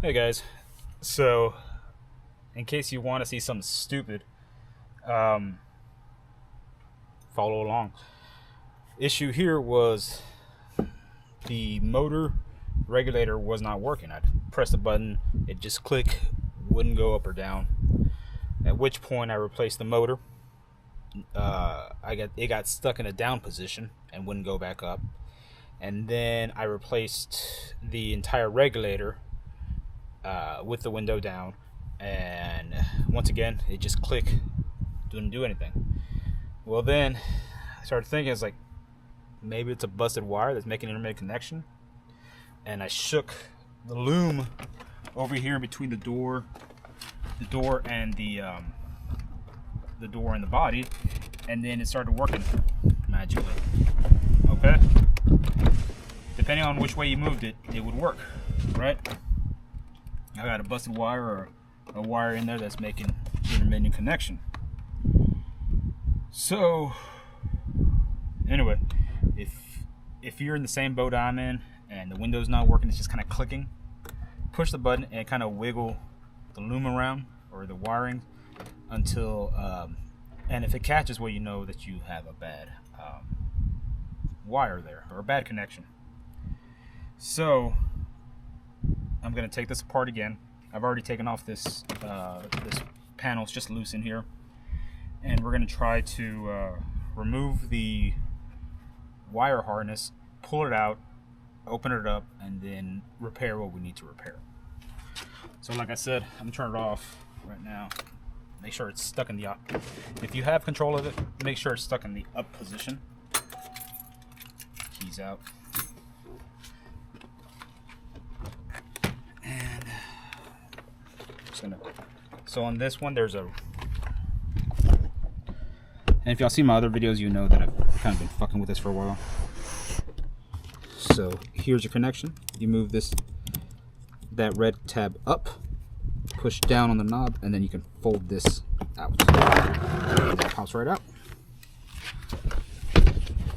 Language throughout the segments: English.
Hey guys, so in case you want to see something stupid, follow along. Issue here was the motor regulator was not working. I pressed the button, it just clicked, wouldn't go up or down. At which point I replaced the motor. It got stuck in a down position and wouldn't go back up. And then I replaced the entire regulator with the window down, and once again it just clicked, didn't do anything. Well, then I started thinking, it's like maybe it's a busted wire that's making an intermittent connection, and I shook the loom over here between the door and the door and the body, and then it started working magically. Okay, depending on which way you moved it, it would work, right? I got a busted wire or a wire in there that's making intermittent connection. So anyway, if you're in the same boat I'm in and the window's not working, it's just kind of clicking, push the button and kind of wiggle the loom around or the wiring until and if it catches, well, you know that you have a bad wire there, or a bad connection. So I'm going to take this apart again. I've already taken off this this panel. It's just loose in here, and we're going to try to remove the wire harness, pull it out, open it up, and then repair what we need to repair. So like I said, I'm going to turn it off right now. Make sure it's stuck in the up. If you have control of it, make sure it's stuck in the up position. Keys out. So on this one, there's a, and if y'all see my other videos, you know that I've kind of been fucking with this for a while. So here's your connection. You move that red tab up, push down on the knob, and then you can fold this out. And that pops right out.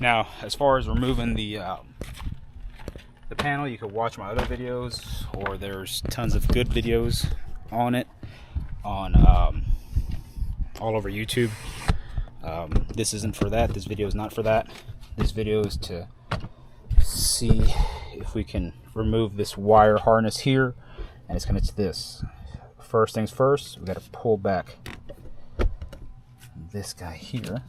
Now, as far as removing the panel, you can watch my other videos, or there's tons of good videos on it on all over YouTube. This isn't for that. This video is not for that. This video is to see if we can remove this wire harness here, and it's connected to this. First things first, we got to pull back this guy here.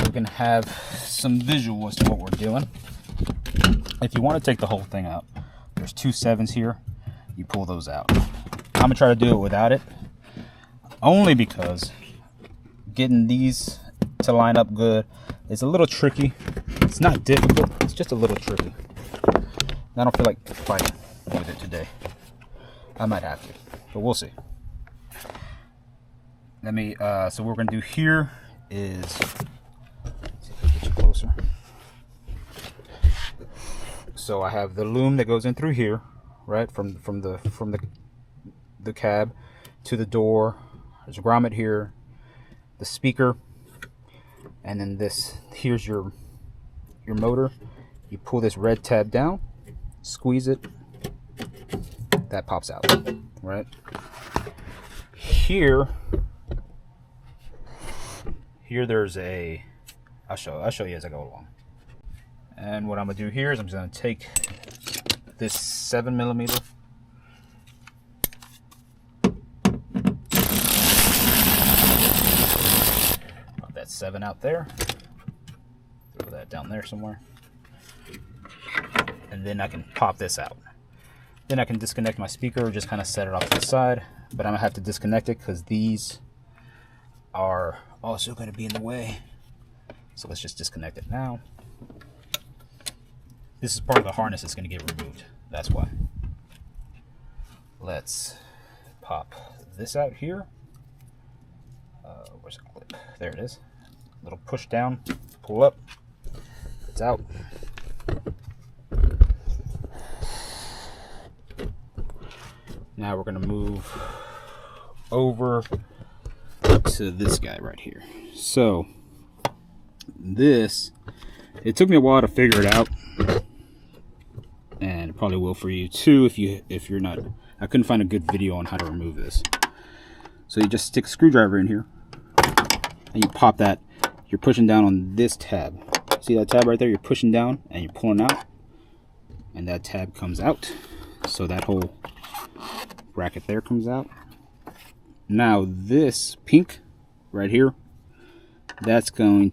We can have some visual as to what we're doing. If you want to take the whole thing out, there's 2 7s here. You pull those out. I'm gonna try to do it without it, only because getting these to line up good is a little tricky. It's not difficult, it's just a little tricky. I don't feel like fighting with it today. I might have to, but we'll see. Let me so what we're gonna do here is, let's see if I can get you closer. So I have the loom that goes in through here, right, from the cab to the door. There's a grommet here, the speaker, and then this here's your motor. You pull this red tab down, squeeze it, that pops out, right? Here there's a, I'll show you as I go along. And what I'm gonna do here is I'm just gonna take this 7mm, put that 7 out there, throw that down there somewhere, and then I can pop this out. Then I can disconnect my speaker or just kind of set it off to the side, but I'm gonna have to disconnect it because these are also going to be in the way. So let's just disconnect it now. This is part of the harness that's going to get removed. That's why. Let's pop this out here. Where's the clip? There it is. Little push down, pull up. It's out. Now we're going to move over to this guy right here. So this, it took me a while to figure it out, and Probably will for you too if you're not. I couldn't find a good video on how to remove this. So you just stick a screwdriver in here and you pop that. You're pushing down on this tab. See that tab right there? You're pushing down and you're pulling out, and that tab comes out. So that whole bracket there comes out. Now this pink right here, that's gonna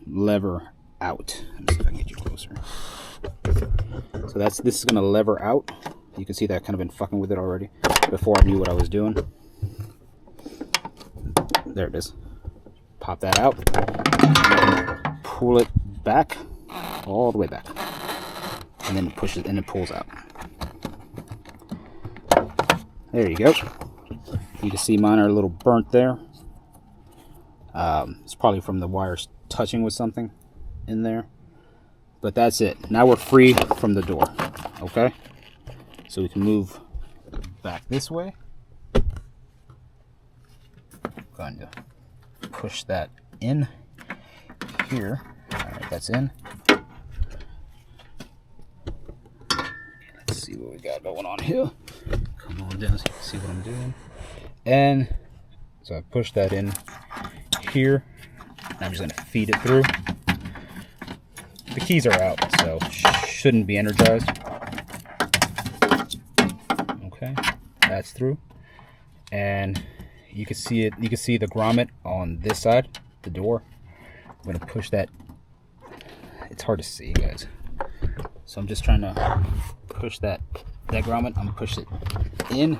lever out. Let me see if I can get you closer. So this is gonna lever out. You can see that I've kind of been fucking with it already before I knew what I was doing. There it is. Pop that out. Pull it back, all the way back, and then push it and it pulls out. There you go. You can see mine are a little burnt there. It's probably from the wires touching with something in there. But that's it. Now we're free from the door. Okay? So we can move back this way. Going to push that in here. Alright, that's in. Let's see what we got going on here. Come on down so you can see what I'm doing. And so I push that in here. And I'm just going to feed it through. The keys are out, so shouldn't be energized. Okay, that's through. And you can see it. You can see the grommet on this side, the door. I'm going to push that. It's hard to see, guys. So I'm just trying to push that grommet. I'm going to push it in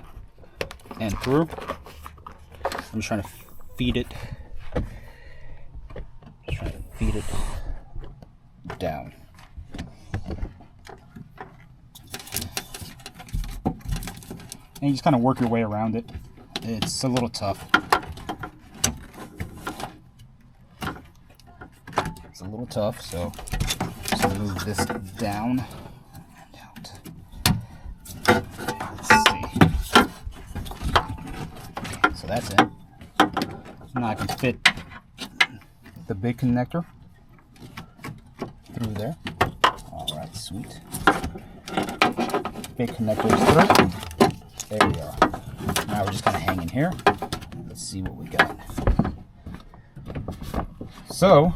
and through. I'm just trying to feed it. Down. And you just kind of work your way around it. It's a little tough. So just move this down and out. Let's see. So that's it. Now I can fit the big connector through there. Alright, sweet. Big connectors through. There we are. Now we're just kind of hanging here. Let's see what we got. So,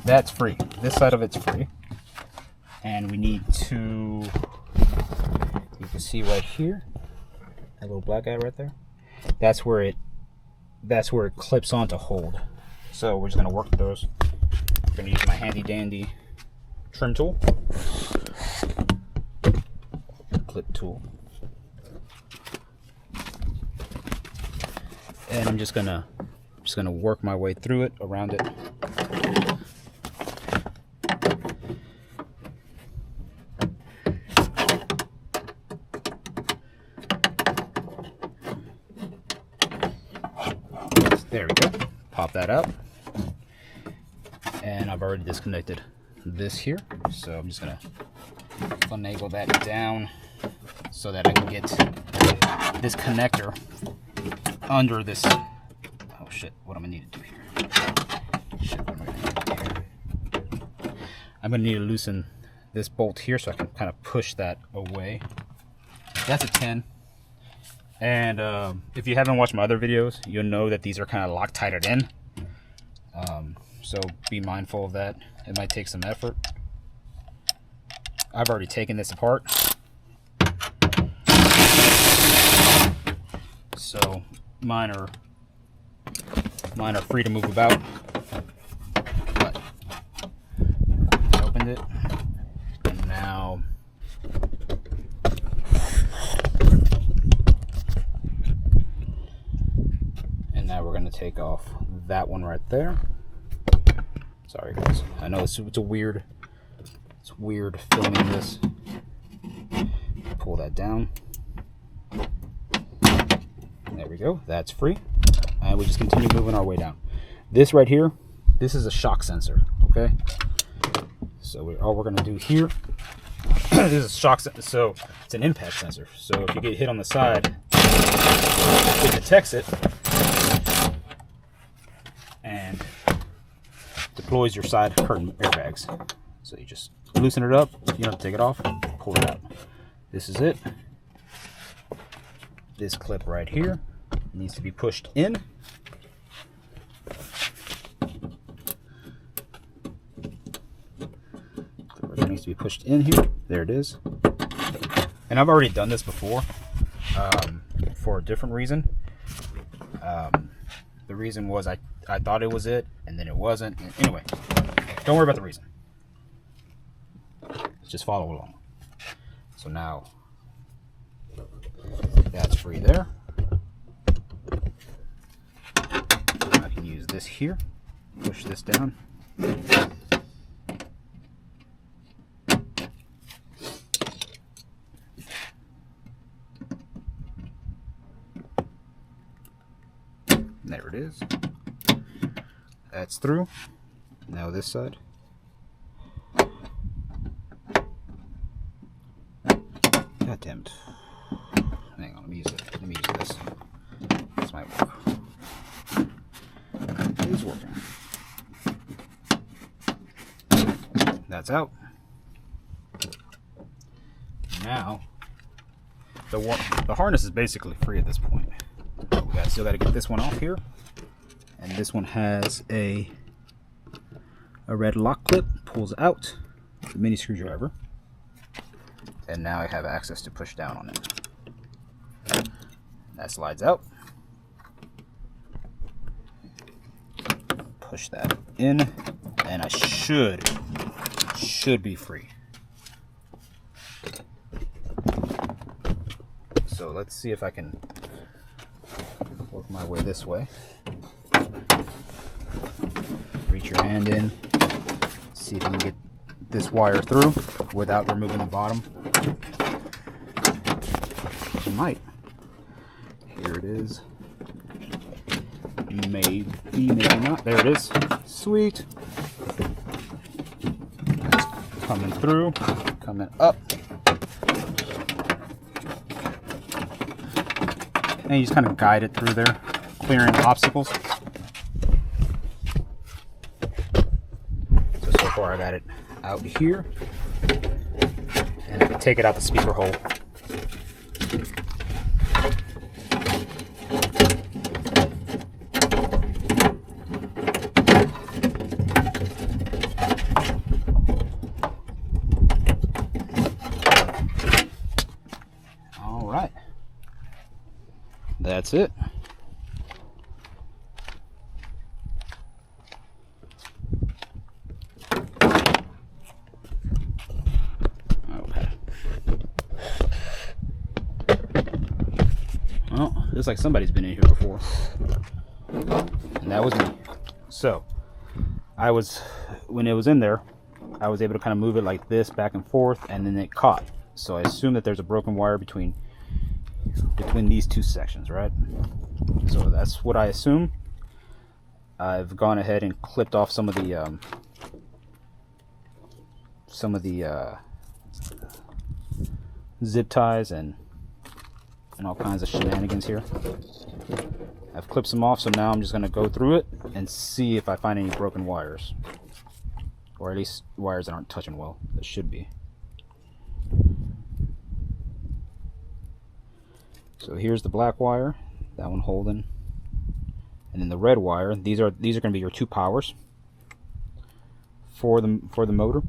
that's free. This side of it's free. And we need to, you can see right here, that little black guy right there. That's where it clips on to hold. So we're just going to work those. I'm going to use my handy dandy trim tool, clip tool, and I'm just gonna work my way through it, around it. There we go. Pop that out. And I've already disconnected this here, so I'm just gonna finagle that down so that I can get this connector under this. Oh shit, what am I need to do here? I'm gonna need to loosen this bolt here so I can kind of push that away. That's a 10. And if you haven't watched my other videos, you'll know that these are kind of Loctited in. So be mindful of that. It might take some effort. I've already taken this apart. So mine are free to move about. But I opened it. And now we're going to take off that one right there. Sorry guys, I know it's weird filming this. Pull that down. There we go, that's free. And we just continue moving our way down. This right here, this is a shock sensor, okay? So all we're gonna do here, this is a shock sensor, so it's an impact sensor. So if you get hit on the side, it detects it and deploys your side curtain airbags. So you just loosen it up. You don't have to take it off. Pull it out. This is it. This clip right here needs to be pushed in. Clip needs to be pushed in here. There it is. And I've already done this before for a different reason. The reason was I thought it was it, and then it wasn't. Anyway, don't worry about the reason. Just follow along. So now that's free there. I can use this here. Push this down. There it is. That's through. Now this side. God damn it. Hang on, let me use it. Let me use this. This might work. It is working. That's out. Now, the harness is basically free at this point. Still got to get this one off here, and this one has a red lock clip. Pulls out the mini screwdriver, and now I have access to push down on it. That slides out. Push that in, and I should be free. So let's see if I can work my way this way. Reach your hand in, see if you can get this wire through without removing the bottom. You might. Here it is. Maybe, maybe not. There it is. Sweet. That's coming through, coming up. And you just kind of guide it through there, clearing obstacles. So far I got it out here. And I can take it out the speaker hole. All right. That's it. Okay. Well, looks like somebody's been in here before. And that was me. So, when it was in there, I was able to kind of move it like this back and forth, and then it caught. So I assume that there's a broken wire between these two sections, right? So that's what I assume. I've gone ahead and clipped off some of the zip ties and all kinds of shenanigans here. I've clipped some off, so now I'm just going to go through it and see if I find any broken wires, or at least wires that aren't touching well. That should be. So here's the black wire, that one holding, and then the red wire. These are going to be your two powers for the motor.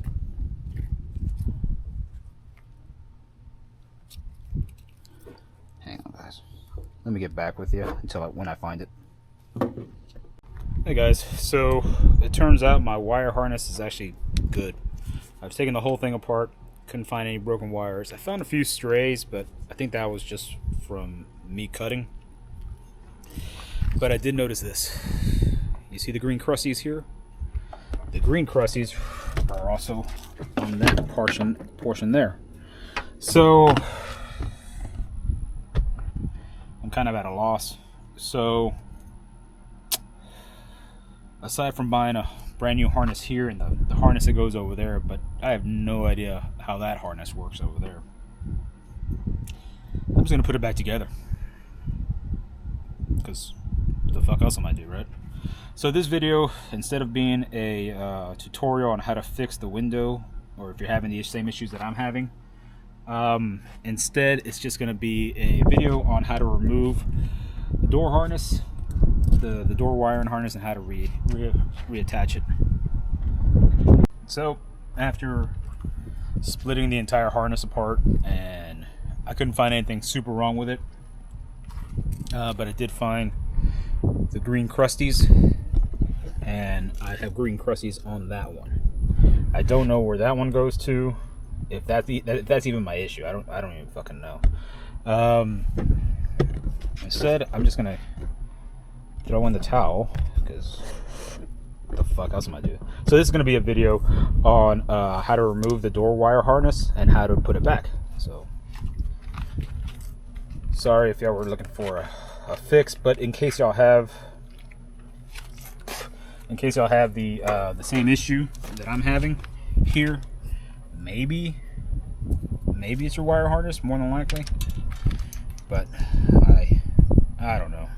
Hang on, guys. Let me get back with you when I find it. Hey guys, so it turns out my wire harness is actually good. I've taken the whole thing apart. Couldn't find any broken wires. I found a few strays, but I think that was just from me cutting. But I did notice this. You see the green crusties here? The green crusties are also on that portion there. So I'm kind of at a loss. So aside from buying a brand new harness here and the harness that goes over there, but I have no idea how that harness works over there. I'm just gonna put it back together, because what the fuck else am I do, right? So this video, instead of being a tutorial on how to fix the window, or if you're having the same issues that I'm having, instead it's just going to be a video on how to remove the door harness, the door wiring harness, and how to reattach it. So after splitting the entire harness apart, and I couldn't find anything super wrong with it, but I did find the green crusties, and I have green crusties on that one. I don't know where that one goes to, if that's even my issue. I don't even fucking know. Instead, I'm just gonna throw in the towel, because what the fuck else am I doing? So this is gonna be a video on how to remove the door wire harness and how to put it back. So sorry if y'all were looking for a fix, but in case y'all have the same issue that I'm having here, maybe it's your wire harness, more than likely, but I don't know.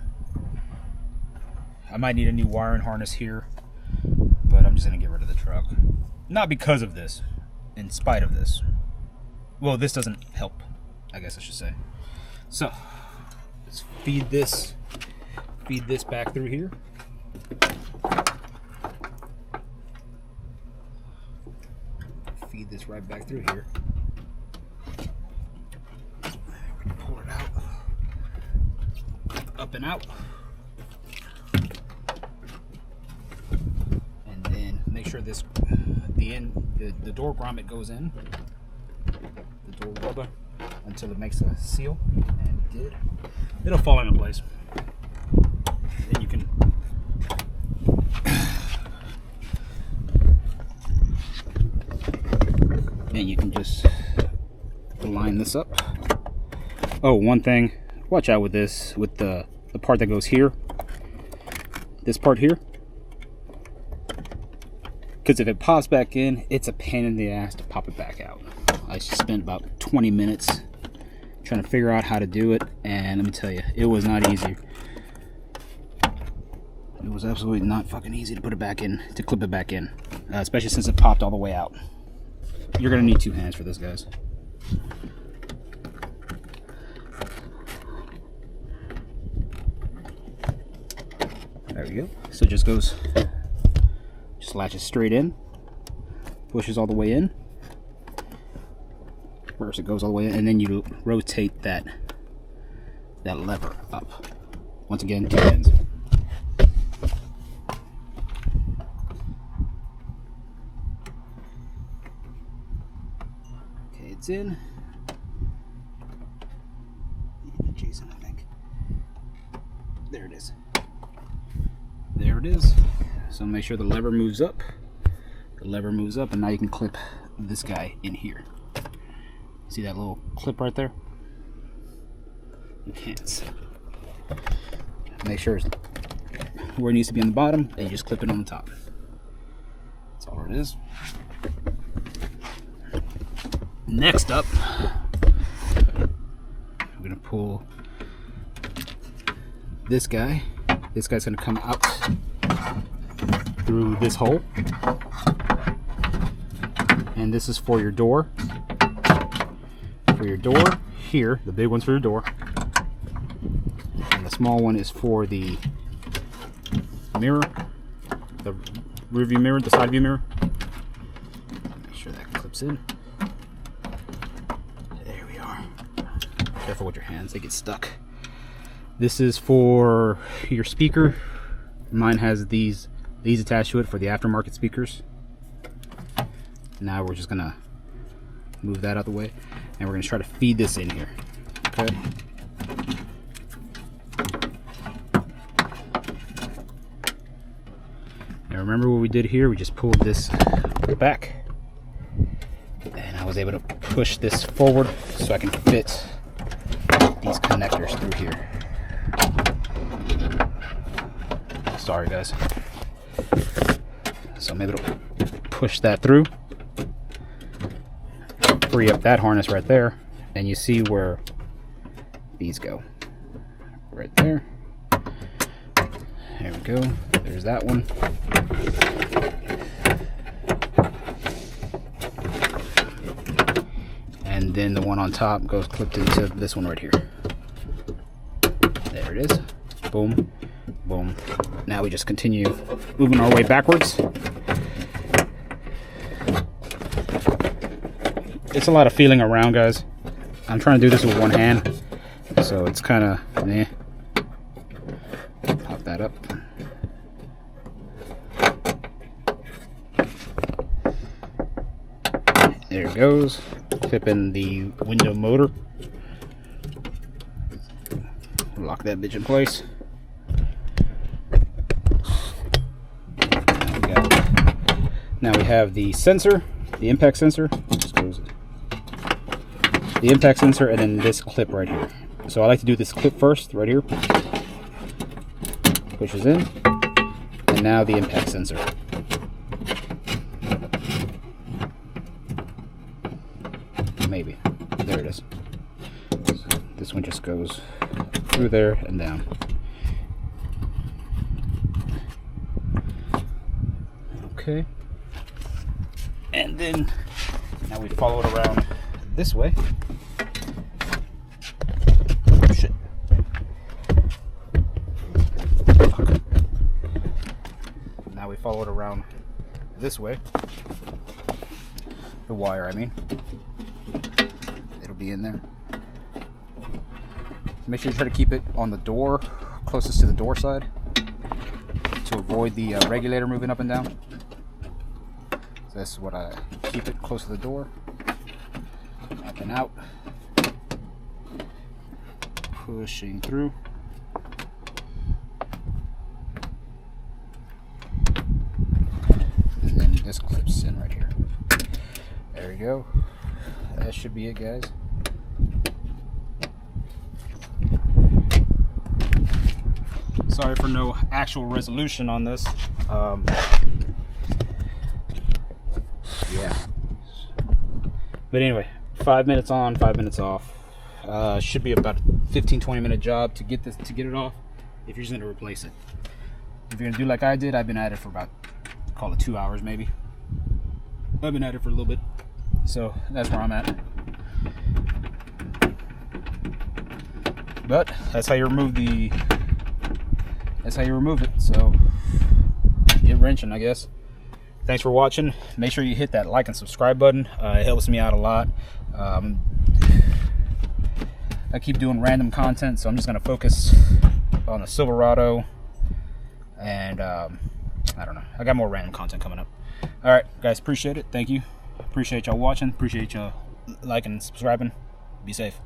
I might need a new wiring harness here, but I'm just gonna get rid of the truck. Not because of this, in spite of this. Well, this doesn't help, I guess I should say. So let's feed this back through here. Feed this right back through here. Pull it out. Up and out. And then make sure this, the door grommet goes in, the door rubber, until it makes a seal, and it did. It'll fall into place. Then you can just line this up. Oh, one thing, watch out with this, with the part that goes here, this part here, because if it pops back in, it's a pain in the ass to pop it back out. I spent about 20 minutes trying to figure out how to do it, and let me tell you, it was not easy. It was absolutely not fucking easy to put it back in, to clip it back in, especially since it popped all the way out. You're gonna need 2 hands for this, guys. There we go. So it just latches straight in, pushes all the way in. First it goes all the way in, and then you rotate that lever up. Once again, 2 hands. Okay, it's in. Jason, I think. There it is. There it is. So make sure the lever moves up. The lever moves up, and now you can clip this guy in here. See that little clip right there? You can't. Make sure it's where it needs to be on the bottom, and you just clip it on the top. That's all it is. Next up, I'm gonna pull this guy. This guy's gonna come out through this hole, and this is for your door. For your door here, the big one's for your door, and the small one is for the mirror, the rear view mirror, the side view mirror. Make sure that clips in. There we are. Careful with your hands, they get stuck. This is for your speaker. Mine has these attached to it for the aftermarket speakers. Now we're just gonna move that out the way, and we're gonna try to feed this in here. Okay. Now remember what we did here? We just pulled this back, and I was able to push this forward so I can fit these connectors through here. Sorry guys. So I'm able to push that through, free up that harness right there, and you see where these go. Right there. There we go. There's that one. And then the one on top goes clipped into this one right here. There it is. Boom, boom. Now we just continue moving our way backwards. It's a lot of feeling around, guys. I'm trying to do this with one hand, so it's kind of meh. Pop that up. There it goes. Clip in the window motor. Lock that bitch in place. Now we have the sensor, the impact sensor. Just close it. The impact sensor, and then this clip right here. So I like to do this clip first, right here. Pushes in, and now the impact sensor. Maybe. There it is. This one just goes through there and down. Okay. And then now we follow it around this way. Oh, shit. Fuck. Now we follow it around this way. The wire, I mean. It'll be in there. Make sure you try to keep it on the door, closest to the door side, to avoid the regulator moving up and down. So that's what I keep it close to the door. Up and out. Pushing through. And then this clips in right here. There we go. That should be it, guys. Sorry for no actual resolution on this. Yeah. But anyway, 5 minutes on, 5 minutes off. Should be about a 15-20 minute job to get it off if you're just gonna replace it. If you're gonna do like I did, I've been at it for about, call it 2 hours maybe. I've been at it for a little bit. So that's where I'm at. But that's how you remove it. So get wrenching, I guess. Thanks for watching. Make sure you hit that like and subscribe button. It helps me out a lot. I keep doing random content, so I'm just gonna focus on the Silverado, and I don't know, I got more random content coming up. All right, guys, appreciate it. Thank you. Appreciate y'all watching. Appreciate y'all liking and subscribing. Be safe.